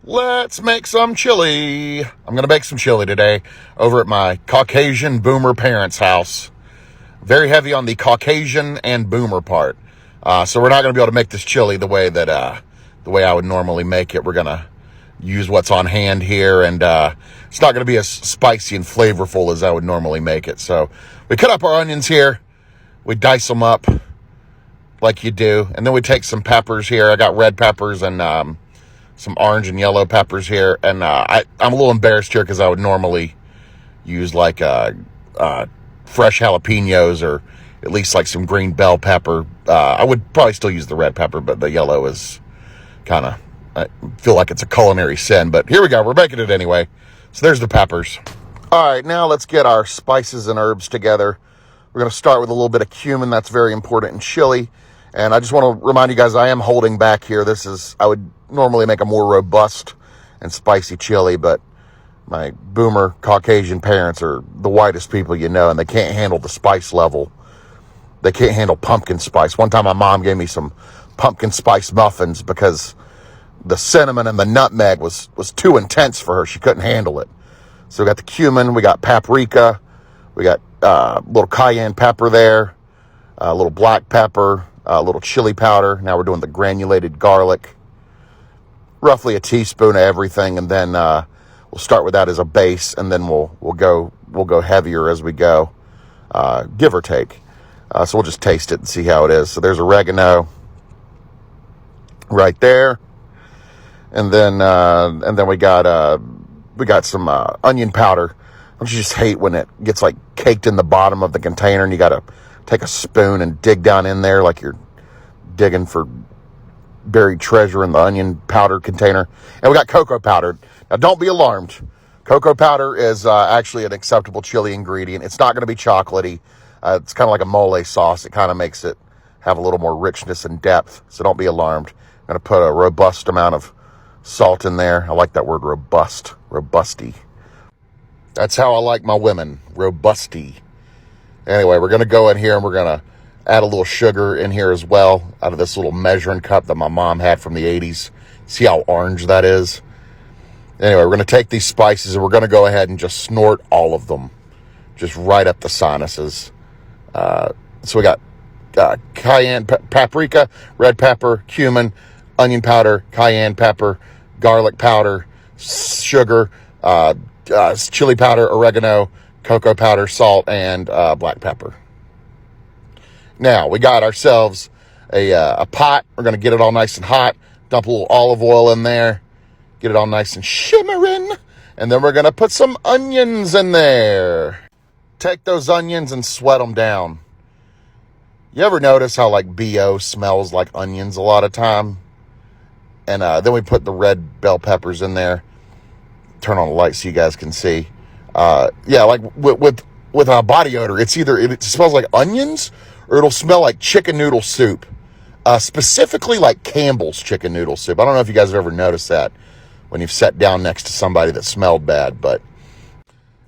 Let's make some chili. I'm going to make some chili today over at my Caucasian boomer parents' house. Very heavy on the Caucasian and boomer part. So we're not going to be able to make this chili the way I would normally make it. We're going to use what's on hand here, and it's not going to be as spicy and flavorful as I would normally make it. So we cut up our onions here. We dice them up like you do, and then we take some peppers here. I got red peppers and some orange and yellow peppers here, and I'm a little embarrassed here because I would normally use like fresh jalapenos or at least like some green bell pepper. I would probably still use the red pepper, but the yellow is kind of, I feel like it's a culinary sin, but here we go. We're making it anyway. So there's the peppers. All right, now let's get our spices and herbs together. We're going to start with a little bit of cumin. That's very important in chili. And I just want to remind you guys, I am holding back here. I would normally make a more robust and spicy chili, but my boomer Caucasian parents are the whitest people you know, and they can't handle the spice level. They can't handle pumpkin spice. One time my mom gave me some pumpkin spice muffins because the cinnamon and the nutmeg was too intense for her. She couldn't handle it. So we got the cumin, we got paprika, we got a little cayenne pepper there, a little black pepper, a little chili powder. Now we're doing the granulated garlic, roughly a teaspoon of everything, and then we'll start with that as a base, and then we'll go heavier as we go, give or take. So we'll just taste it and see how it is. So there's oregano right there, and then we got some onion powder. Don't you just hate when it gets like caked in the bottom of the container and you got to take a spoon and dig down in there like you're digging for buried treasure in the onion powder container? And we got cocoa powder. Now, don't be alarmed. Cocoa powder is actually an acceptable chili ingredient. It's not going to be chocolatey. It's kind of like a mole sauce. It kind of makes it have a little more richness and depth. So don't be alarmed. I'm going to put a robust amount of salt in there. I like that word, robust. Robusty. That's how I like my women. Robusty. Anyway, we're going to go in here and we're going to add a little sugar in here as well out of this little measuring cup that my mom had from the 80s. See how orange that is? Anyway, we're going to take these spices and we're going to go ahead and just snort all of them. Just right up the sinuses. So we got cayenne, paprika, red pepper, cumin, onion powder, cayenne pepper, garlic powder, sugar, chili powder, oregano, cocoa powder, salt, and black pepper. Now, we got ourselves a pot. We're going to get it all nice and hot. Dump a little olive oil in there. Get it all nice and shimmering. And then we're going to put some onions in there. Take those onions and sweat them down. You ever notice how, like, BO smells like onions a lot of time? And then we put the red bell peppers in there. Turn on the light so you guys can see. Yeah, like with a body odor, it's either it smells like onions or it'll smell like chicken noodle soup. Specifically like Campbell's chicken noodle soup. I don't know if you guys have ever noticed that when you've sat down next to somebody that smelled bad, but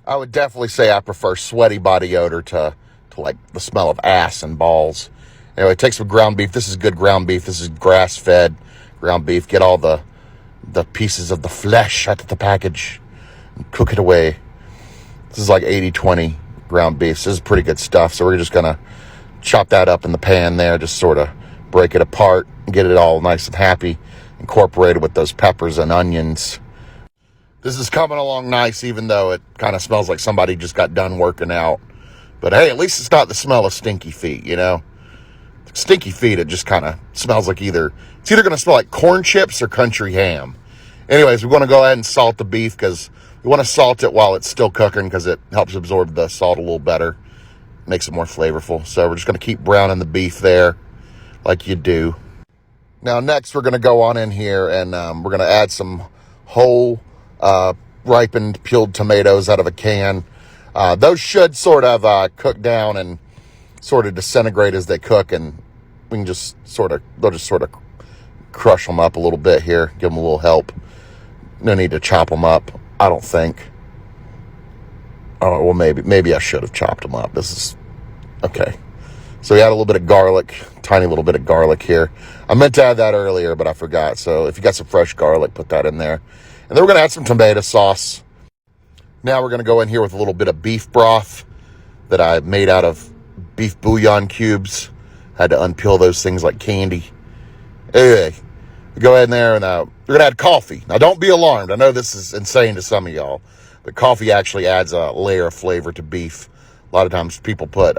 I would definitely say I prefer sweaty body odor to like the smell of ass and balls. Anyway, take some ground beef. This is good ground beef. This is grass-fed ground beef. Get all the pieces of the flesh out of the package and cook it away. This is like 80-20 ground beef. So this is pretty good stuff. So we're just going to chop that up in the pan there, just sort of break it apart and get it all nice and happy, incorporated with those peppers and onions. This is coming along nice, even though it kind of smells like somebody just got done working out. But hey, at least it's not the smell of stinky feet, you know? Stinky feet, it just kind of smells like it's either going to smell like corn chips or country ham. Anyways, we're going to go ahead and salt the beef because we want to salt it while it's still cooking because it helps absorb the salt a little better. Makes it more flavorful. So we're just going to keep browning the beef there like you do. Now, next, we're going to go on in here and we're going to add some whole ripened peeled tomatoes out of a can. Those should sort of cook down and sort of disintegrate as they cook, and we can just they'll just sort of crush them up a little bit here, give them a little help. No need to chop them up, I don't think. Oh, well, maybe I should have chopped them up. This is okay. So we add a little bit of garlic, tiny little bit of garlic here. I meant to add that earlier, but I forgot. So if you got some fresh garlic, put that in there. And then we're going to add some tomato sauce. Now we're going to go in here with a little bit of beef broth that I made out of beef bouillon cubes. Had to unpeel those things like candy. Anyway, go ahead in there and we're going to add coffee. Now don't be alarmed. I know this is insane to some of y'all, but coffee actually adds a layer of flavor to beef. A lot of times people put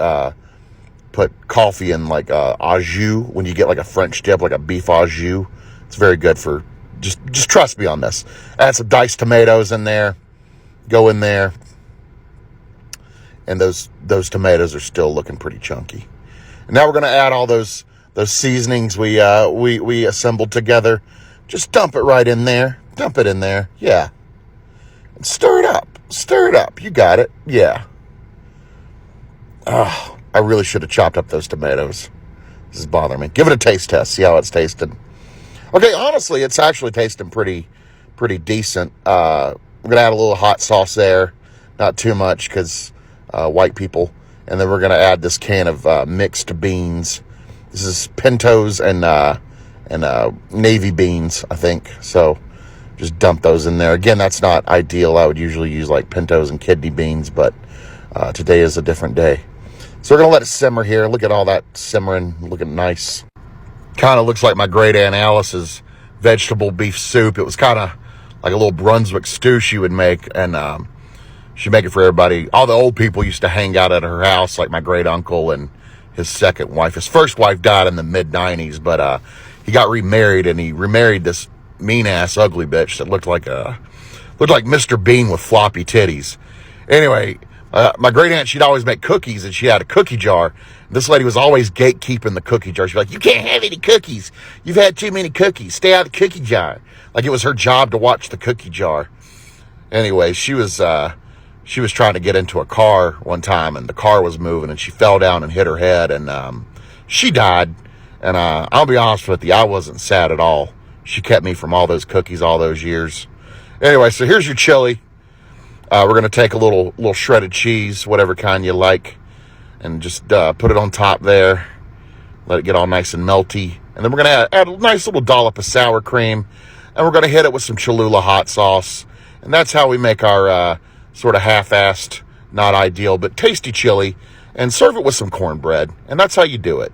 coffee in like au jus when you get like a French dip, like a beef au jus. It's very good for, just trust me on this. Add some diced tomatoes in there. Go in there. And those tomatoes are still looking pretty chunky. And now we're going to add all those seasonings we assembled together. Just dump it right in there. Dump it in there. Yeah. And stir it up. Stir it up. You got it. Yeah. Oh, I really should have chopped up those tomatoes. This is bothering me. Give it a taste test. See how it's tasting. Okay, honestly, it's actually tasting pretty decent. We're going to add a little hot sauce there. Not too much because white people. And then we're going to add this can of mixed beans. This is pintos and navy beans, I think. So just dump those in there. Again, that's not ideal. I would usually use like pintos and kidney beans, but today is a different day. So we're going to let it simmer here. Look at all that simmering, looking nice. Kind of looks like my great Aunt Alice's vegetable beef soup. It was kind of like a little Brunswick stew she would make, and she'd make it for everybody. All the old people used to hang out at her house, like my great uncle and his second wife. His first wife died in the mid-90s, but he got remarried, and he remarried this mean-ass ugly bitch that looked like Mr. Bean with floppy titties. Anyway, my great aunt, she'd always make cookies, and she had a cookie jar. This lady was always gatekeeping the cookie jar. She'd be like, "You can't have any cookies. You've had too many cookies. Stay out of the cookie jar." Like it was her job to watch the cookie jar. Anyway, she was trying to get into a car one time, and the car was moving, and she fell down and hit her head, and she died. And I'll be honest with you, I wasn't sad at all. She kept me from all those cookies all those years. Anyway, so here's your chili. We're going to take a little shredded cheese, whatever kind you like, and just put it on top there. Let it get all nice and melty. And then we're going to add a nice little dollop of sour cream, and we're going to hit it with some Cholula hot sauce. And that's how we make our sort of half-assed, not ideal, but tasty chili, and serve it with some cornbread. And that's how you do it.